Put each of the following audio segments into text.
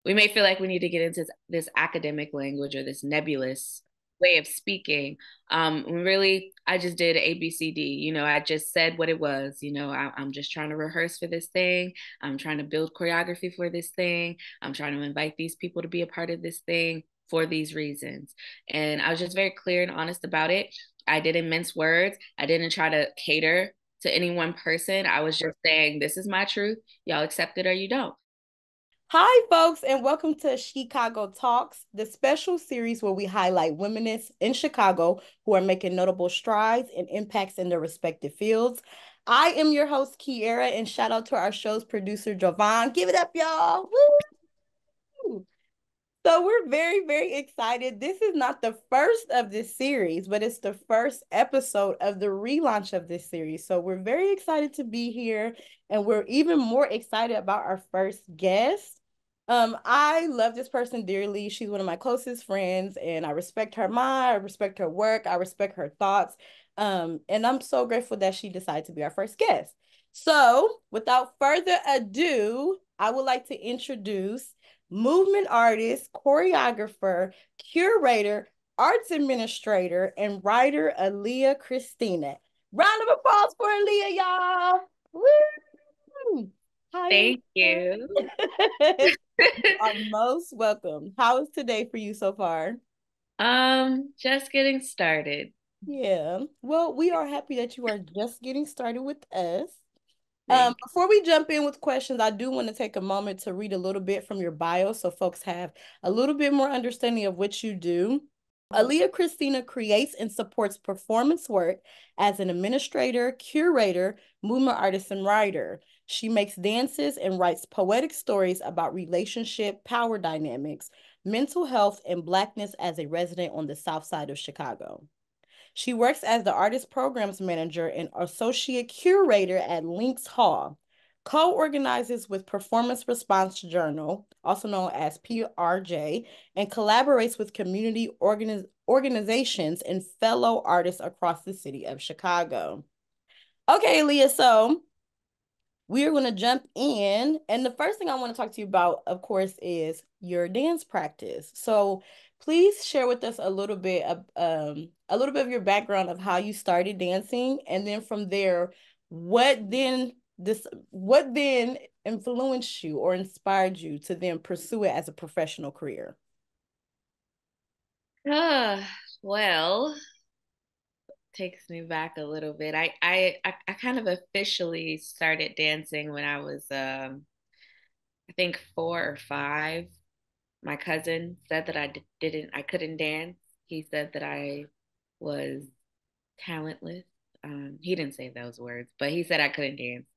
we may feel like we need to get into this academic language or this nebulous way of speaking. Really, I just did ABCD. I just said what it was. I'm just trying to rehearse for this thing. I'm trying to build choreography for this thing. I'm trying to invite these people to be a part of this thing for these reasons. And I was just very clear and honest about it. I didn't mince words. I didn't try to cater to any one person. I was just saying, this is my truth. Y'all accept it or you don't. Hi, folks, and welcome to SHEcago Talks, the special series where we highlight womenists in Chicago who are making notable strides and impacts in their respective fields. I am your host, Keyierra, and shout out to our show's producer, Jovan. Give it up, y'all. Woo! So we're very, very excited. This is not the first of this series, but it's the first episode of the relaunch of this series. So we're very excited to be here, and we're even more excited about our first guest. I love this person dearly. She's one of my closest friends, and I respect her mind, I respect her work, I respect her thoughts. And I'm so grateful that she decided to be our first guest. So, without further ado, I would like to introduce movement artist, choreographer, curator, arts administrator, and writer Aaliyah Christina. Round of applause for Aaliyah, y'all. Woo! Hi, Thank you. Aaliyah. You are most welcome. How is today for you so far? Just getting started. Yeah. Well, we are happy that you are just getting started with us. Thank Before we jump in with questions, I do want to take a moment to read a little bit from your bio so folks have a little bit more understanding of what you do. you. Aaliyah Christina creates and supports performance work as an administrator, curator, movement artist, and writer. She makes dances and writes poetic stories about relationship, power dynamics, mental health, and Blackness as a resident on the South Side of Chicago. She works as the artist programs manager and associate curator at Links Hall, co-organizes with Performance Response Journal, also known as PRJ, and collaborates with community organizations and fellow artists across the city of Chicago. Okay, Leah, so we're going to jump in. And the first thing I want to talk to you about, of course, is your dance practice. So please share with us a little bit of your background of how you started dancing. And then from there, what then influenced you or inspired you to then pursue it as a professional career? Well, takes me back a little bit. I kind of officially started dancing when I was I think 4 or 5. My cousin said that I couldn't dance. He said that I was talentless. He didn't say those words, but he said I couldn't dance.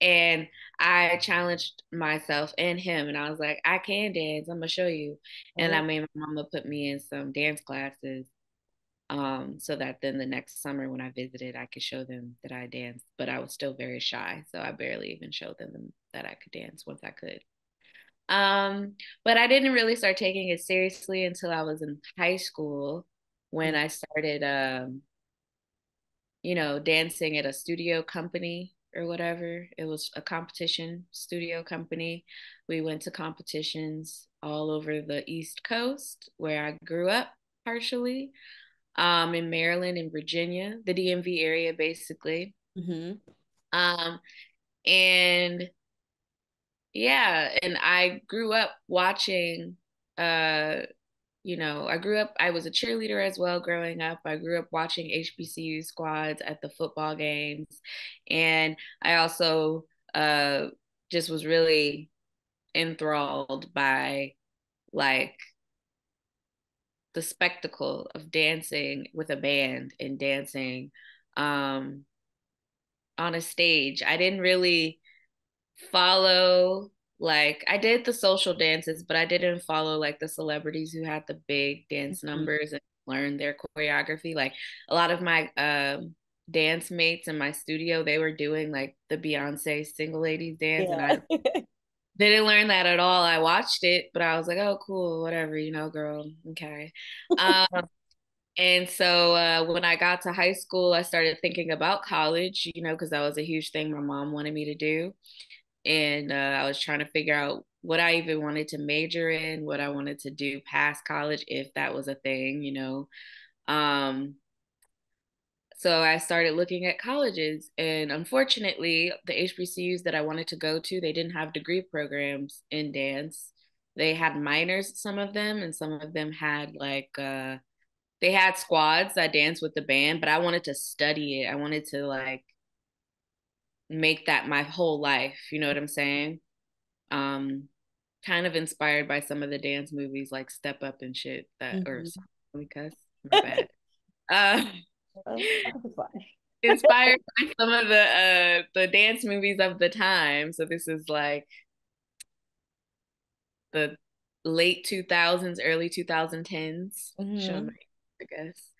And I challenged myself and him, and I was like, I can dance. I'm gonna show you. And I Oh, made my mama put me in some dance classes, so that then the next summer when I visited, I could show them that I danced. But I was still very shy, so I barely even showed them that I could dance once I could. But I didn't really start taking it seriously until I was in high school when I started, dancing at a studio company or whatever. It was a competition studio company. We went to competitions all over the East Coast where I grew up partially, in Maryland and Virginia, the DMV area basically. mm-hmm. Um, and yeah, and I grew up watching, uh I was a cheerleader as well growing up. I grew up watching HBCU squads at the football games. And I also just was really enthralled by like the spectacle of dancing with a band and dancing um, on a stage. I didn't really follow, like, I did the social dances, but I didn't follow like the celebrities who had the big dance numbers and learn their choreography. Like a lot of my dance mates in my studio, they were doing like the Beyonce single ladies dance, and Yeah. I didn't learn that at all. I watched it, but I was like, oh, cool, whatever, girl, okay. Um, and so when I got to high school, I started thinking about college, because that was a huge thing my mom wanted me to do. And I was trying to figure out what I even wanted to major in, what I wanted to do past college, if that was a thing, you know. Um, so I started looking at colleges, and unfortunately, the HBCUs that I wanted to go to, they didn't have degree programs in dance. They had minors, some of them, and some of them had like they had squads that danced with the band, but I wanted to study it. I wanted to like make that my whole life, you know what I'm saying? Um, Kind of inspired by some of the dance movies like Step Up and shit that or Mhm. sorry, let me cuss. My bad. Uh That's fine. Inspired by some of the dance movies of the time. So this is like the late 2000s, early 2010s, show my Mhm. age, I guess.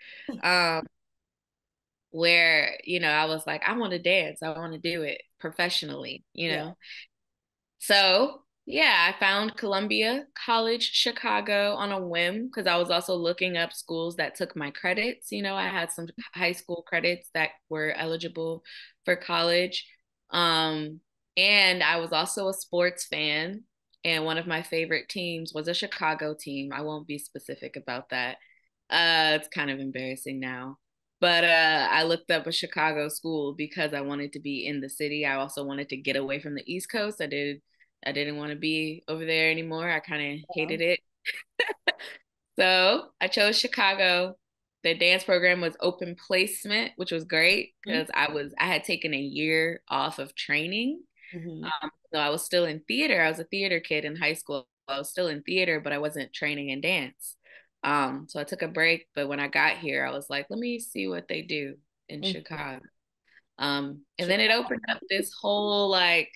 Where, you know, I was like, I want to dance. I want to do it professionally, you Yeah. know. So, yeah, I found Columbia College Chicago on a whim because I was also looking up schools that took my credits. You know, I had some high school credits that were eligible for college. Um, and I was also a sports fan, and one of my favorite teams was a Chicago team. I won't be specific about that. It's kind of embarrassing now. But I looked up a Chicago school because I wanted to be in the city. I also wanted to get away from the East Coast. I didn't want to be over there anymore. I kind of Yeah. hated it. So I chose Chicago. The dance program was open placement, which was great because I had taken a year off of training. Mhm. So I was still in theater. I was a theater kid in high school. I was still in theater, but I wasn't training in dance. So I took a break, but when I got here, I was like, let me see what they do in Mhm. Chicago. And then it Chicago. opened up this whole like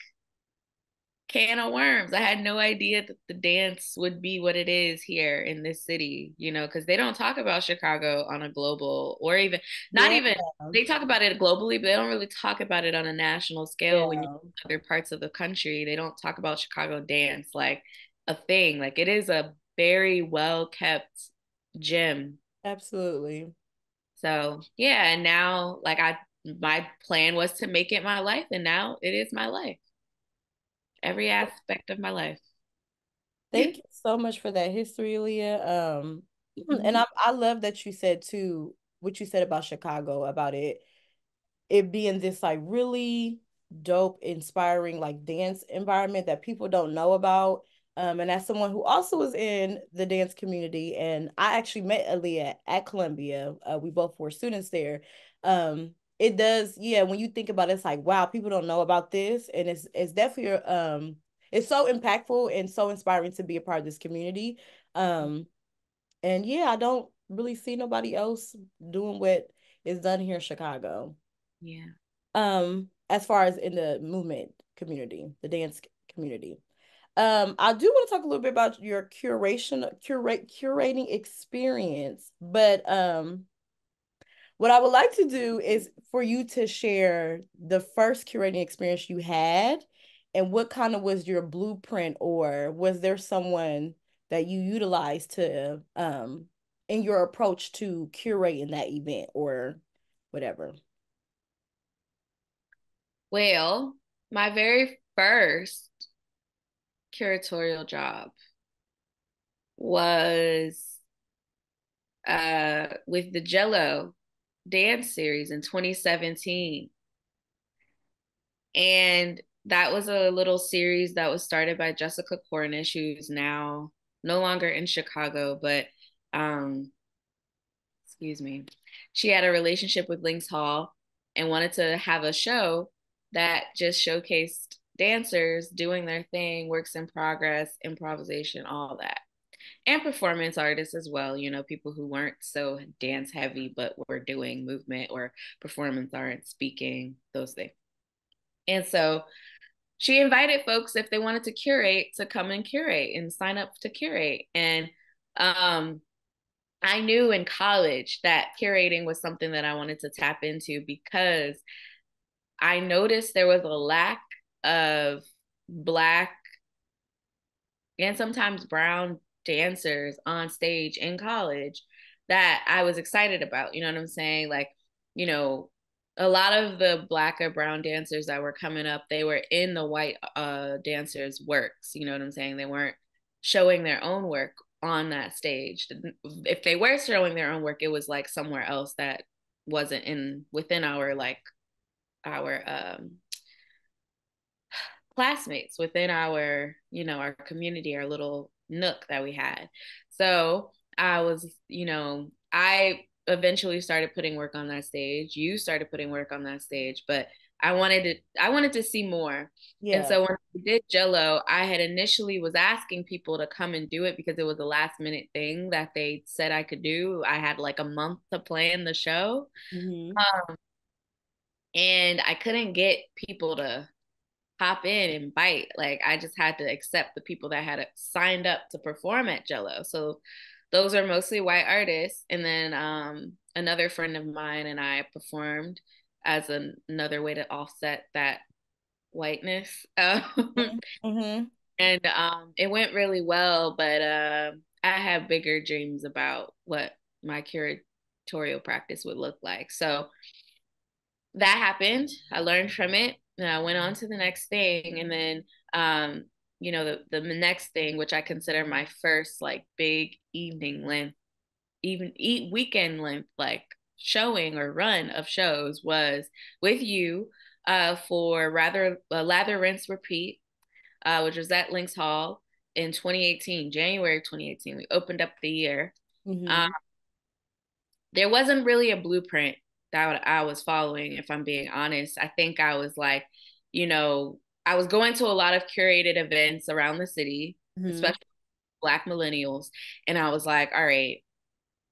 can of worms. I had no idea that the dance would be what it is here in this city, you know, because they don't talk about Chicago on a global or even not Yeah. even they talk about it globally, but they don't really talk about it on a national scale when you Yeah. other parts of the country. They don't talk about Chicago dance like a thing. Like it is a very well kept gem. Absolutely. So yeah, and now like I my plan was to make it my life, and now it is my life. Every aspect of my life. Thank you so much for that history, Leah. And Mhm. I love that you said too what you said about Chicago, about it being this like really dope, inspiring like dance environment that people don't know about. And as someone who also was in the dance community, and I actually met Aaliyah at Columbia. We both were students there. It does, yeah, when you think about it, it's like, wow, people don't know about this. And it's definitely it's so impactful and so inspiring to be a part of this community. Um, and yeah, I don't really see nobody else doing what is done here in Chicago. Yeah. As far as in the movement community, the dance community. I do want to talk a little bit about your curating experience, but what I would like to do is for you to share the first curating experience you had and what kind of was your blueprint, or was there someone that you utilized to in your approach to curating that event or whatever. Well, my very first curatorial job was with the Jello dance series in 2017. And that was a little series that was started by Jessica Cornish, who's now no longer in Chicago, but um, excuse me, she had a relationship with Lynx Hall and wanted to have a show that just showcased dancers doing their thing, works in progress, improvisation, all that. And performance artists as well, you know, people who weren't so dance heavy, but were doing movement or performance art, speaking, those things. And so she invited folks if they wanted to curate to come and curate and sign up to curate. And um, I knew in college that curating was something that I wanted to tap into because I noticed there was a lack of Black and sometimes brown dancers on stage in college that I was excited about. You know what I'm saying? Like, you know, a lot of the black or brown dancers that were coming up, they were in the white dancers' works. You know what I'm saying? They weren't showing their own work on that stage. If they were showing their own work, it was like somewhere else that wasn't in within our like our classmates, within our, you know, our community, our little nook that we had. So I was, you know, I eventually started putting work on that stage. You started putting work on that stage, but I wanted to see more. And Yeah. so when we did Jello, I had initially was asking people to come and do it because it was a last minute thing that they said I could do. I had like a month to plan the show. Mm-hmm. And I couldn't get people to hop in and bite. Like I just had to accept the people that had signed up to perform at Jello. So those are mostly white artists. And then another friend of mine and I performed as another way to offset that whiteness. Mm-hmm. And it went really well, but I have bigger dreams about what my curatorial practice would look like. So that happened. I learned from it. And I went on to the next thing. And then, you know, the next thing, which I consider my first like big evening length, even weekend length, like showing or run of shows was with you for Lather, Rinse, Repeat, which was at Links Hall in 2018, January 2018. We opened up the year. Um, Mm-hmm. there wasn't really a blueprint that I was following, if I'm being honest. I think I was like, you know, I was going to a lot of curated events around the city, Mm-hmm. especially Black millennials. And I was like, all right,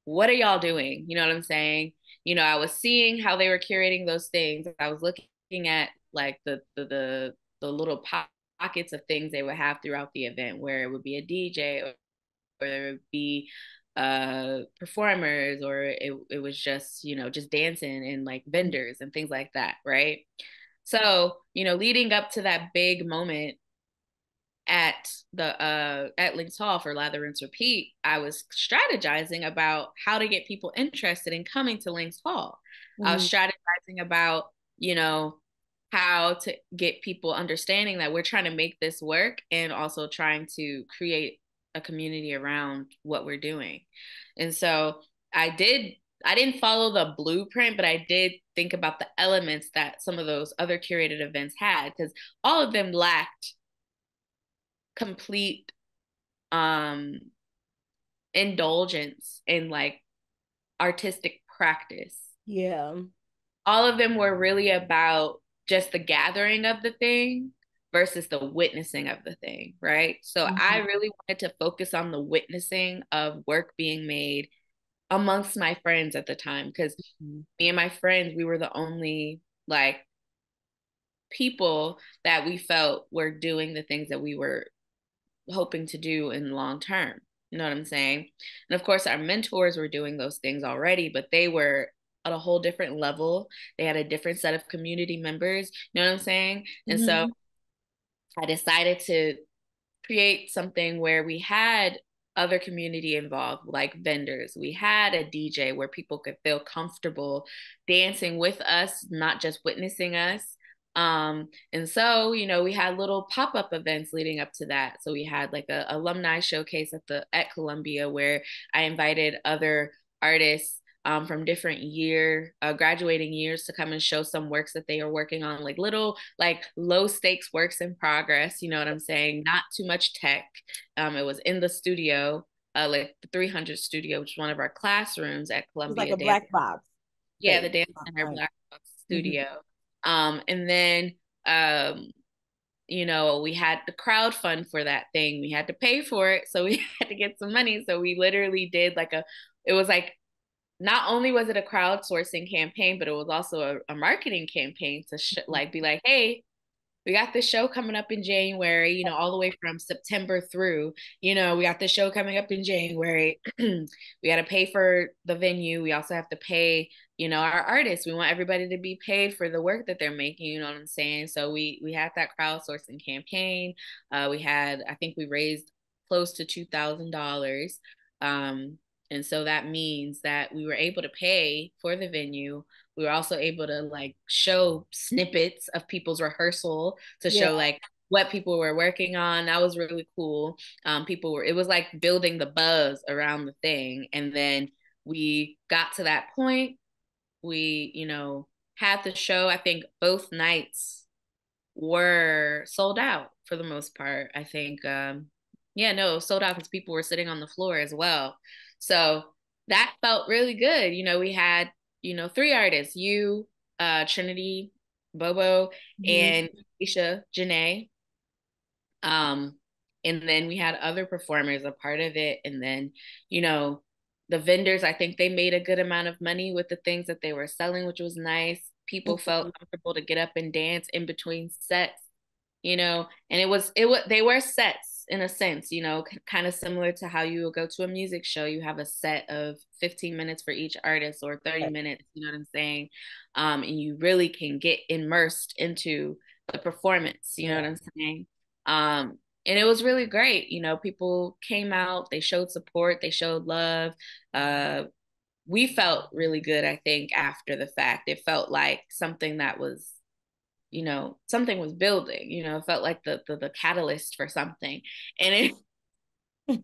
what are y'all doing? You know what I'm saying? You know, I was seeing how they were curating those things. I was looking at like the little pockets of things they would have throughout the event where it would be a DJ or there would be performers or it was just, you know, just dancing and like vendors and things like that, right? So, you know, leading up to that big moment at the at Links Hall for Lather Rinse Repeat, I was strategizing about how to get people interested in coming to Links Hall. I was Mm-hmm. strategizing about, you know, how to get people understanding that we're trying to make this work and also trying to create a community around what we're doing. And so I didn't follow the blueprint, but I did think about the elements that some of those other curated events had because all of them lacked complete um indulgence in like artistic practice. Yeah. All of them were really about just the gathering of the thing versus the witnessing of the thing, right? So I Mm-hmm. really wanted to focus on the witnessing of work being made amongst my friends at the time because me and my friends, we were the only like people that we felt were doing the things that we were hoping to do in the long term. You know what I'm saying? And of course, our mentors were doing those things already, but they were at a whole different level. They had a different set of community members. You know what I'm saying? And so Mm-hmm. I decided to create something where we had other community involved, like vendors. We had a DJ where people could feel comfortable dancing with us, not just witnessing us. And so, you know, we had little pop-up events leading up to that. So we had like a alumni showcase at Columbia where I invited other artists from different graduating years to come and show some works that they are working on, like little, like low stakes works in progress. You know what I'm saying? Not too much tech. It was in the studio, like the 300 studio, which is one of our classrooms at It's like Columbia a Dance. black box Yeah, space. the Dance Center Right. Black Box Mm-hmm. Studio. And then, um, you know, we had the crowd fund for that thing. We had to pay for it. So we had to get some money. So we literally did like it was like not only was it a crowdsourcing campaign, but it was also a marketing campaign to like be like, hey, we got this show coming up in January, you know, all the way from September through, you know, we got this show coming up in January. We got to pay for the venue. We also have to pay, you know, our artists. We want everybody to be paid for the work that they're making. You know what I'm saying? So we had that crowdsourcing campaign. I think we raised close to $2,000. Um, And so that means that we were able to pay for the venue. We were also able to like show snippets of people's rehearsal to Yeah. show like what people were working on. That was really cool. It was like building the buzz around the thing. And then we got to that point. We, had the show. I think both nights were sold out for the most part. I think, yeah, no, sold out because people were sitting on the floor as well. So that felt really good. We had, three artists, Trinity, Bobo, and Isha Janae. Um, and then we had other performers a part of it. And then, the vendors, I think they made a good amount of money with the things that they were selling, which was nice. People felt comfortable to get up and dance in between sets, and they were sets in a sense, kind of similar to how you will go to a music show. You have a set of 15 minutes for each artist or 30 minutes, you know what I'm saying? And you really can get immersed into the performance, you know what I'm saying? And it was really great. People came out, they showed support, they showed love. We felt really good, I think, after the fact. It felt like something that was, something was building, it felt like the catalyst for something. And it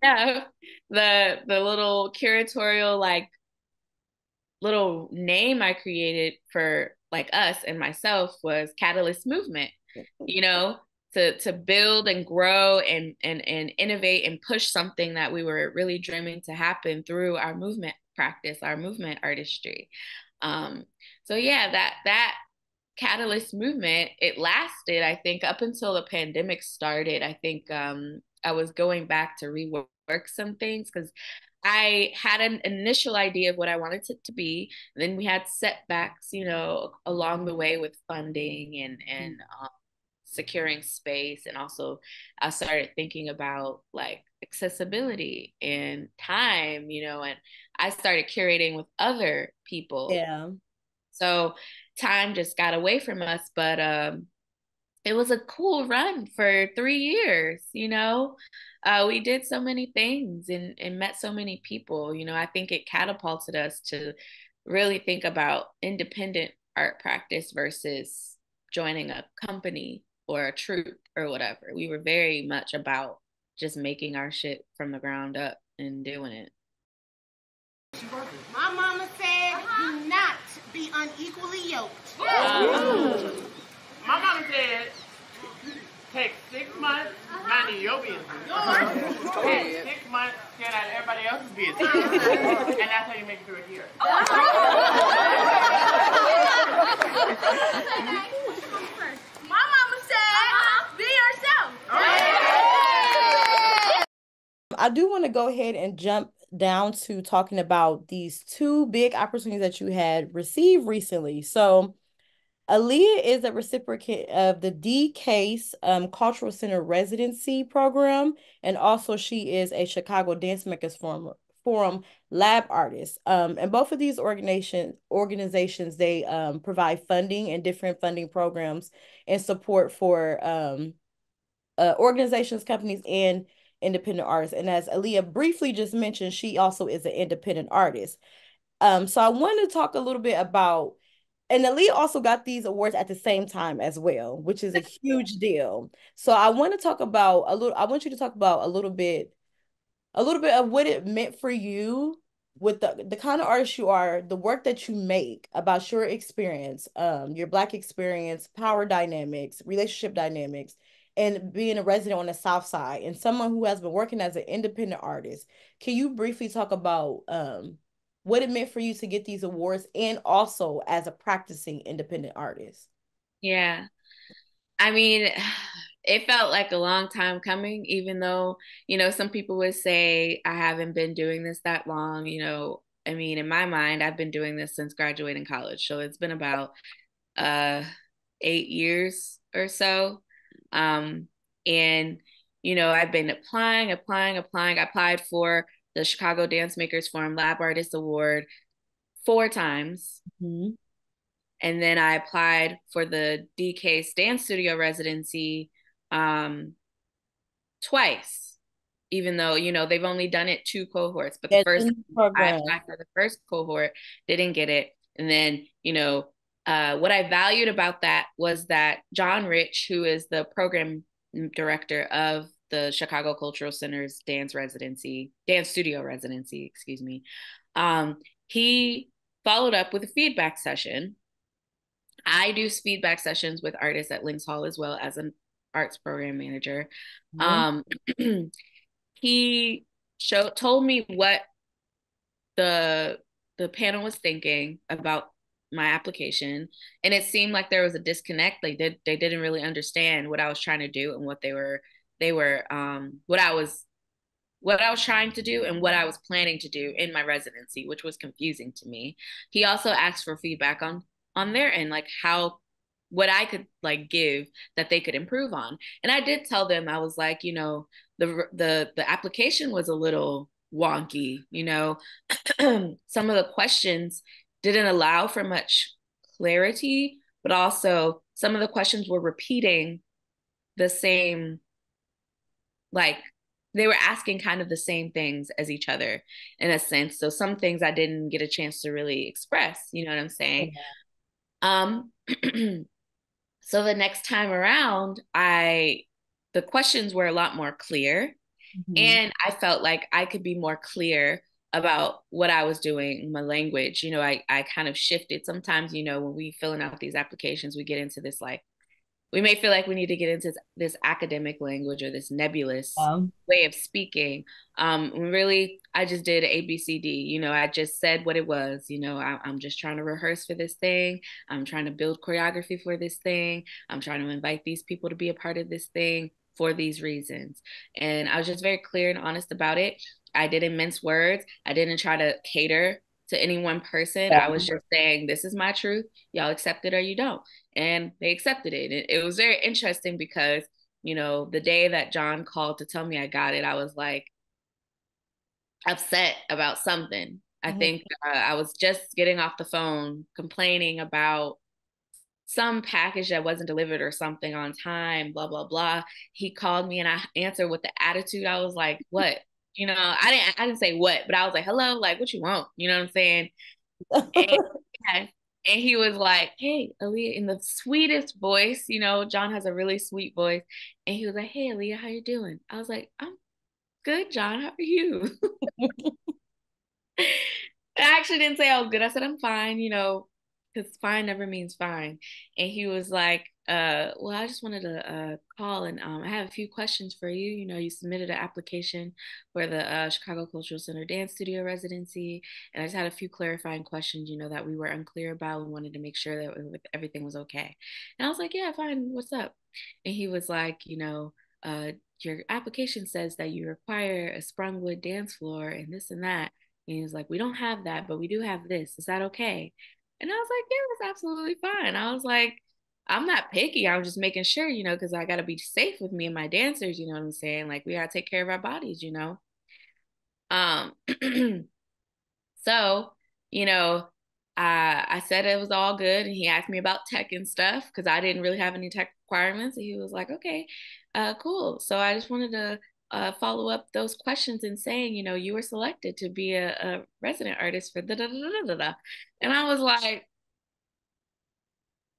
enough, the little curatorial, like little name I created for like us and myself was Catalyst Movement, to build and grow and innovate and push something that we were really dreaming to happen through our movement practice, our movement artistry. So yeah, that Catalyst Movement, it lasted, I think, up until the pandemic started. I think I was going back to rework some things because I had an initial idea of what I wanted it to be. Then we had setbacks, along the way with funding and securing space. And also I started thinking about like accessibility and time, and I started curating with other people. Yeah. So time just got away from us, but it was a cool run for 3 years. We did so many things and met so many people. I think it catapulted us to really think about independent art practice versus joining a company or a troupe or whatever. We were very much about just making our shit from the ground up and doing it. My mama said, do not be unequally yoked. My mama said, take 6 months, minding your business. Take 6 months, get out of everybody else's business. And that's how you make it through it here. My mama said, be yourself. I do want to go ahead and jump down to talking about these two big opportunities that you had received recently. So Aaliyah is a recipient of the D-Case Cultural Center Residency program, and also she is a Chicago Dancemakers Forum lab artist. And both of these organizations, they provide funding and different funding programs and support for organizations, companies, and independent artists. And as Aaliyah briefly just mentioned, she also is an independent artist. So I wanted to talk a little bit about, and Aaliyah also got these awards at the same time as well, which is a huge deal. So I want to talk about I want you to talk about a little bit of what it meant for you with the kind of artist you are, the work that you make, about your experience, your Black experience, power dynamics, relationship dynamics, and being a resident on the South Side and someone who has been working as an independent artist. Can you briefly talk about what it meant for you to get these awards and also as a practicing independent artist? Yeah. I mean, it felt like a long time coming, even though, some people would say I haven't been doing this that long. I mean, in my mind, I've been doing this since graduating college. So it's been about 8 years or so. And, I've been applying. I applied for the Chicago Dancemakers Forum Lab Artist Award 4 times. Mm-hmm. And then I applied for the DK Dance Studio residency twice. even though, you know, they've only done it 2 cohorts, but the Yes, first, in the I program. applied for the first cohort, didn't get it. And then, you know, what I valued about that was that John Rich, who is the program director of the Chicago Cultural Center's dance studio residency, excuse me, he followed up with a feedback session. I do feedback sessions with artists at Links Hall as well as an arts program manager. Um, he told me what the panel was thinking about my application, and it seemed like there was a disconnect. They didn't really understand what I was trying to do and what they were what I was trying to do and what I was planning to do in my residency, which was confusing to me. He also asked for feedback on their end, like how what I could like give that they could improve on. And I did tell them, I was like, you know, the application was a little wonky, you know. Some of the questions didn't allow for much clarity, but also some of the questions were repeating the same, like they were asking kind of the same things as each other in a sense. So some things I didn't get a chance to really express, you know what I'm saying? Um, so the next time around, the questions were a lot more clear, and I felt like I could be more clear about what I was doing, my language. You know, I kind of shifted. Sometimes, you know, when we filling out these applications, we get into this like we may feel like we need to get into this academic language or this nebulous way of speaking. Really, I just did ABCD. You know, I just said what it was. You know, I'm just trying to rehearse for this thing. I'm trying to build choreography for this thing. I'm trying to invite these people to be a part of this thing for these reasons. And I was just very clear and honest about it. I didn't mince words. I didn't try to cater to any one person. I was just saying, this is my truth. Y'all accept it or you don't. And they accepted it. It was very interesting because, you know, the day that John called to tell me I got it, I was like upset about something. I think I was just getting off the phone complaining about some package that wasn't delivered or something on time, blah, blah, blah. He called me and I answered with the attitude. I was like, what? You know, I didn't say what, but I was like, hello, like what you want? You know what I'm saying? And, yeah, and he was like, hey, Aaliyah, in the sweetest voice, you know, John has a really sweet voice. And he was like, hey, Aaliyah, how you doing? I was like, I'm good, John. How are you? I actually didn't say I was good. I said, I'm fine, you know, because fine never means fine. And he was like, well, I just wanted to call and I have a few questions for you. You know, you submitted an application for the Chicago Cultural Center Dance Studio residency. And I just had a few clarifying questions, you know, that we were unclear about and wanted to make sure that everything was okay. And I was like, yeah, fine. What's up? And he was like, you know, your application says that you require a sprung wood dance floor and this and that. And he was like, we don't have that, but we do have this. Is that okay? And I was like, yeah, that's absolutely fine. I was like, I'm not picky. I'm just making sure, you know, because I got to be safe with me and my dancers, you know what I'm saying? Like, we got to take care of our bodies, you know? Um, so, you know, I said it was all good. And he asked me about tech and stuff because I didn't really have any tech requirements. And he was like, okay, cool. So I just wanted to follow up those questions and saying, you know, you were selected to be a resident artist for da da da da da da. And I was like,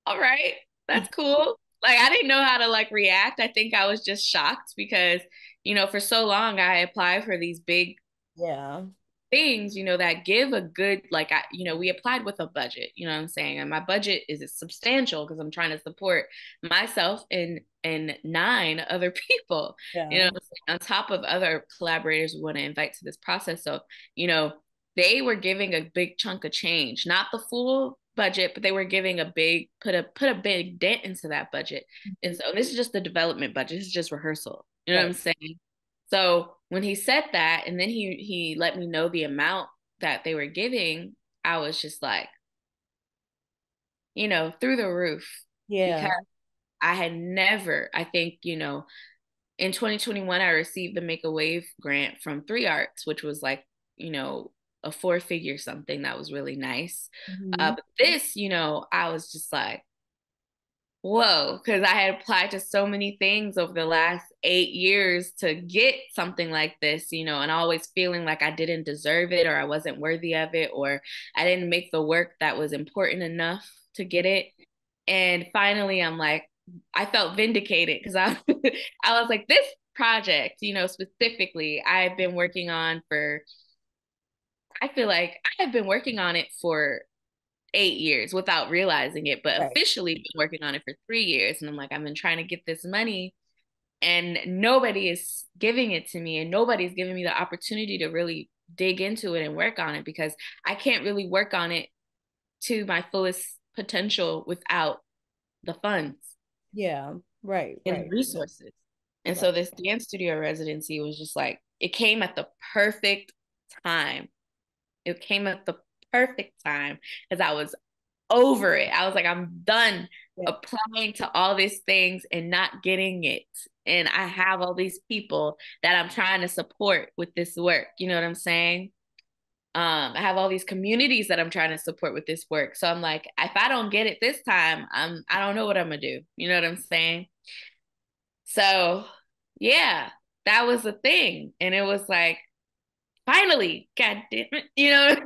all right, that's cool. Like I didn't know how to like react. I think I was just shocked because, you know, for so long I applied for these big things, you know, that give a good, like, you know, we applied with a budget, you know what I'm saying? And my budget is substantial because I'm trying to support myself and 9 other people, you know, on top of other collaborators we want to invite to this process. So, you know, they were giving a big chunk of change, not the full budget, but they were giving a big, put a big dent into that budget. And so this is just the development budget. This is just rehearsal. You know what I'm saying? So when he said that, and then he let me know the amount that they were giving, I was just like, you know, through the roof. Because I had never, I think, you know, in 2021, I received the Make a Wave grant from 3Arts, which was like, you know, a 4-figure something that was really nice. But this, you know, I was just like, whoa, because I had applied to so many things over the last 8 years to get something like this, you know, and always feeling like I didn't deserve it or I wasn't worthy of it or I didn't make the work that was important enough to get it. And finally, I'm like, I felt vindicated because I was like, this project, you know, specifically, I've been working on for, I feel like I've been working on it for 8 years without realizing it, but Right. officially been working on it for 3 years. And I'm like, I've been trying to get this money and nobody is giving it to me and nobody's giving me the opportunity to really dig into it and work on it because I can't really work on it to my fullest potential without the funds Yeah. Right. and Right. resources. And Right. so this dance studio residency was just like, it came at the perfect time. It came at the perfect time because I was over it. I was like, I'm done Yeah. applying to all these things and not getting it. And I have all these people that I'm trying to support with this work. You know what I'm saying? I have all these communities that I'm trying to support with this work. So I'm like, if I don't get it this time, I don't know what I'm gonna do. You know what I'm saying? So yeah, that was the thing. And it was like, finally, God damn it, you know.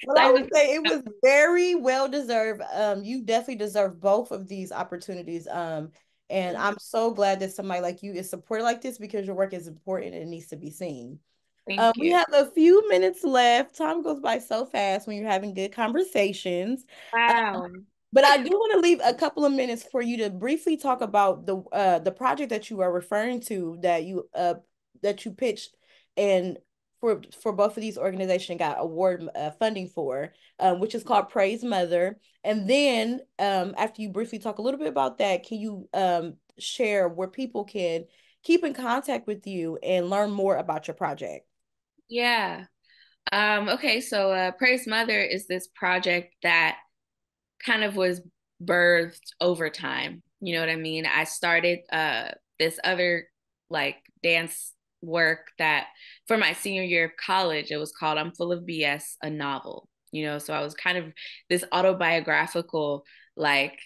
Well, I I would was say it was very well deserved. You definitely deserve both of these opportunities. And I'm so glad that somebody like you is supported like this because your work is important and it needs to be seen. thank We you. have a few minutes left. Time goes by so fast when you're having good conversations. Wow. But I do want to leave a couple of minutes for you to briefly talk about the project that you are referring to that you pitched and for both of these organizations got award funding for, which is called Praise Mother. And then after you briefly talk a little bit about that, can you share where people can keep in contact with you and learn more about your project? Yeah. Okay, so Praise Mother is this project that kind of was birthed over time. You know what I mean? I started this other like dance work that for my senior year of college, it was called I'm Full of BS, a novel. You know, so I was kind of this autobiographical like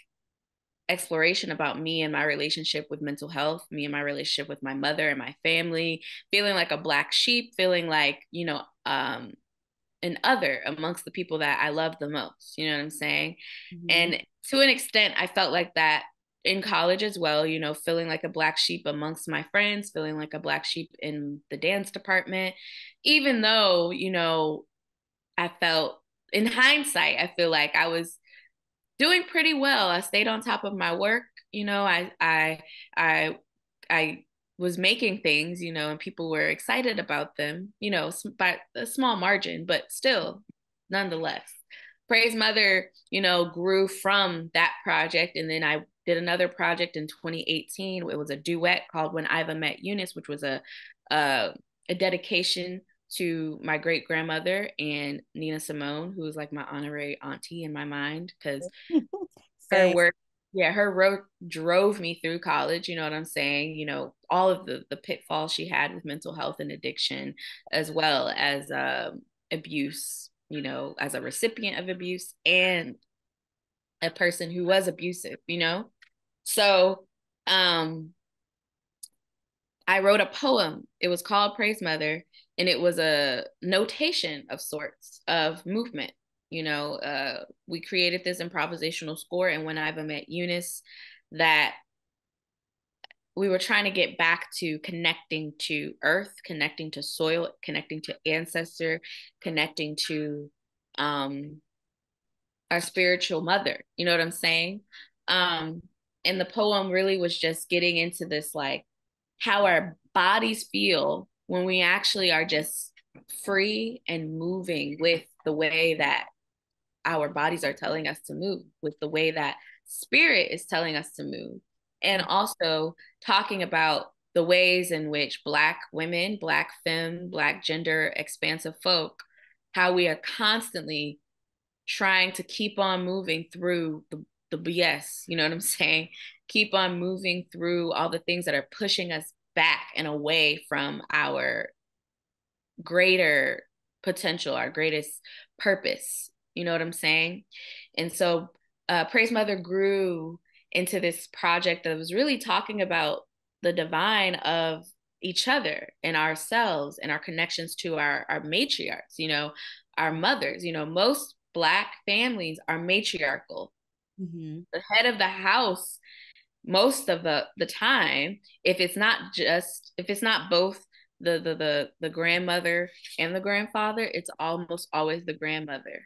exploration about me and my relationship with mental health, me and my relationship with my mother and my family, feeling like a black sheep, feeling like, you know, an other amongst the people that I love the most. You know what I'm saying? Mhm. And to an extent, I felt like that in college as well, you know, feeling like a black sheep amongst my friends, feeling like a black sheep in the dance department, even though, you know, I felt in hindsight, I feel like I was doing pretty well. I stayed on top of my work. You know, I I was making things, you know, and people were excited about them, you know, by a small margin, but still, nonetheless. Praise Mother, you know, grew from that project. And then I did another project in 2018. It was a duet called When Iva Met Eunice, which was a, a dedication to my great grandmother and Nina Simone, who was like my honorary auntie in my mind, because her Same. work, yeah, her work drove me through college. You know what I'm saying? You know, all of the pitfalls she had with mental health and addiction, as well as abuse. You know, as a recipient of abuse and a person who was abusive. You know, so um, I wrote a poem. It was called Praise Mother, and it was a notation of sorts of movement. You know, we created this improvisational score, and when I've met Eunice, that we were trying to get back to connecting to earth, connecting to soil, connecting to ancestor, connecting to um, our spiritual mother. You know what I'm saying? Um, and the poem really was just getting into this like how our bodies feel when we actually are just free and moving with the way that our bodies are telling us to move, with the way that spirit is telling us to move. And also talking about the ways in which Black women, Black femme, Black gender expansive folk, how we are constantly trying to keep on moving through the BS, you know what I'm saying? Keep on moving through all the things that are pushing us back and away from our greater potential, our greatest purpose. You know what I'm saying? And so Praise Mother grew into this project that was really talking about the divine of each other and ourselves and our connections to our matriarchs, our mothers. Most Black families are matriarchal. Mm-hmm. The head of the house, most of the time, if it's not both the grandmother and the grandfather, it's almost always the grandmother.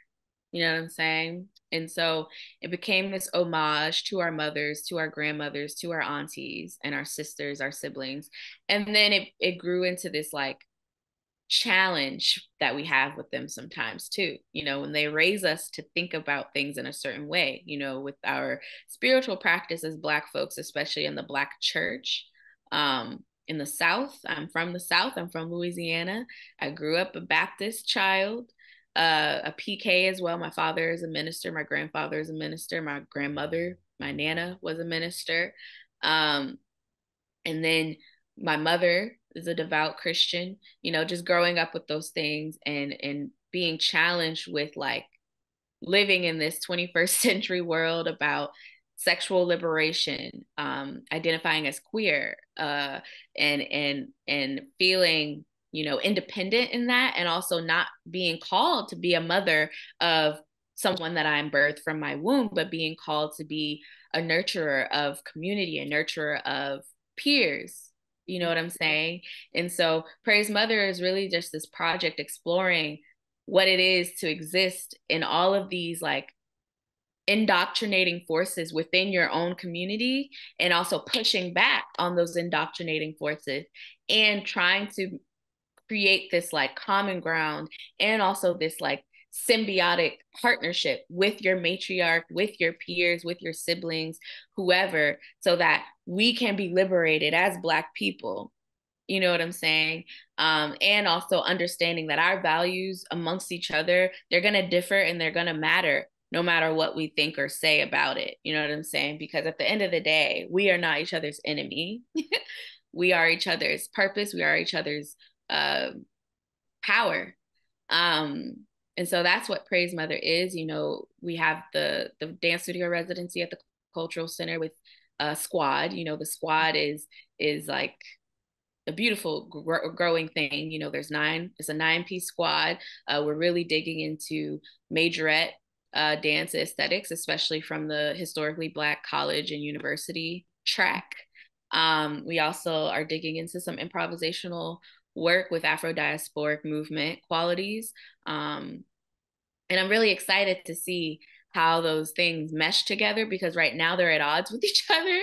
You know what I'm saying? And so it became this homage to our mothers, to our grandmothers, to our aunties and our sisters, our siblings. And then it grew into this like challenge that we have with them sometimes too, when they raise us to think about things in a certain way, with our spiritual practice as Black folks, especially in the Black church. In the South, I'm from the South, I'm from Louisiana. I grew up a Baptist child, a PK as well. My father is a minister, my grandfather is a minister, my grandmother, my Nana was a minister. And then my mother is a devout Christian, just growing up with those things and being challenged with like living in this 21st century world about sexual liberation, identifying as queer, and feeling, independent in that, and also not being called to be a mother of someone that I'm birthed from my womb, but being called to be a nurturer of community, a nurturer of peers. You know what I'm saying? And so Praise Mother is really just this project exploring what it is to exist in all of these like indoctrinating forces within your own community, and also pushing back on those indoctrinating forces and trying to create this like common ground and also this like symbiotic partnership with your matriarch, with your peers, with your siblings, whoever, so that we can be liberated as Black people. You know what I'm saying? And also understanding that our values amongst each other, they're going to differ and they're going to matter no matter what we think or say about it. You know what I'm saying? Because at the end of the day, we are not each other's enemy. We are each other's purpose. We are each other's power. And so that's what Praise Mother is. We have the dance studio residency at the Cultural Center with a squad. The squad is like a beautiful growing thing. It's a 9-piece squad. We're really digging into majorette dance aesthetics, especially from the historically Black college and university track. We also are digging into some improvisational work with Afro-diasporic movement qualities. And I'm really excited to see how those things mesh together, because right now they're at odds with each other.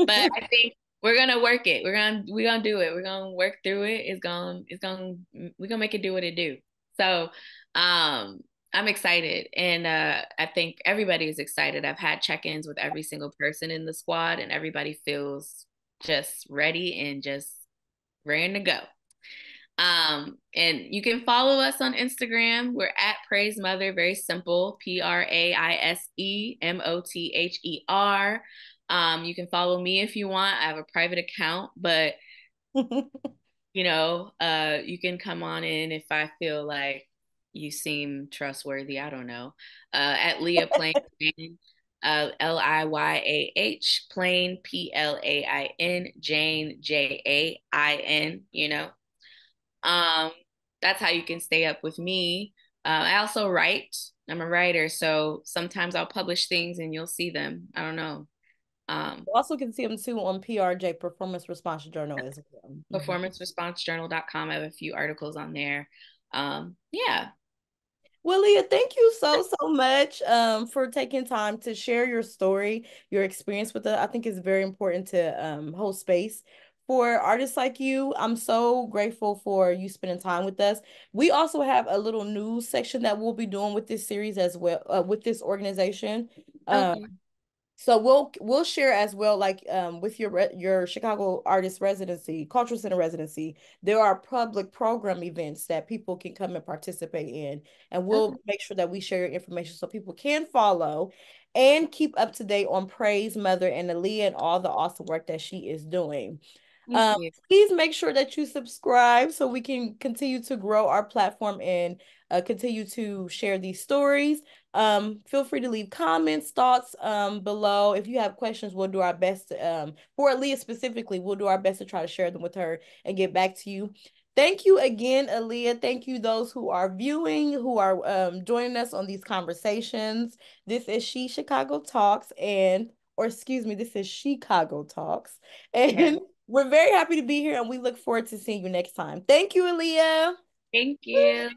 But I think we're gonna work it. We're gonna do it. We're gonna work through it. We're gonna make it do what it do. So I'm excited, and I think everybody is excited. I've had check-ins with every single person in the squad, and everybody feels just ready and just raring to go. And you can follow us on Instagram. We're at Praise Mother, very simple, PraiseMother. You can follow me if you want. I have a private account, but you can come on in if I feel like you seem trustworthy. I don't know. At Leah Plain, Liyah Plain, Plain, Jane, Jain. That's how you can stay up with me. I also write. I'm a writer, so sometimes I'll publish things and you'll see them. I don't know. You also can see them too on PRJ, Performance Response Journal as well. PerformanceResponseJournal.com. I have a few articles on there. Yeah. Well, Leah, thank you so much for taking time to share your story, your experience with it. I think it's very important to hold space for artists like you. I'm so grateful for you spending time with us. We also have a little news section that we'll be doing with this series as well, with this organization. Okay. So we'll share as well, like with your Chicago Artist Residency, Cultural Center Residency, there are public program events that people can come and participate in, and we'll make sure that we share your information so people can follow and keep up to date on Praise Mother and Aaliyah and all the awesome work that she is doing. Thank you. Please make sure that you subscribe so we can continue to grow our platform and continue to share these stories. Feel free to leave comments, thoughts below. If you have questions, we'll do our best to, for Aaliyah specifically, we'll do our best to try to share them with her and get back to you. Thank you again, Aaliyah. Thank you those who are viewing, who are joining us on these conversations. This is SHEcago Talks or excuse me, this is SHEcago Talks. And we're very happy to be here and we look forward to seeing you next time. Thank you, Aaliyah. Thank you.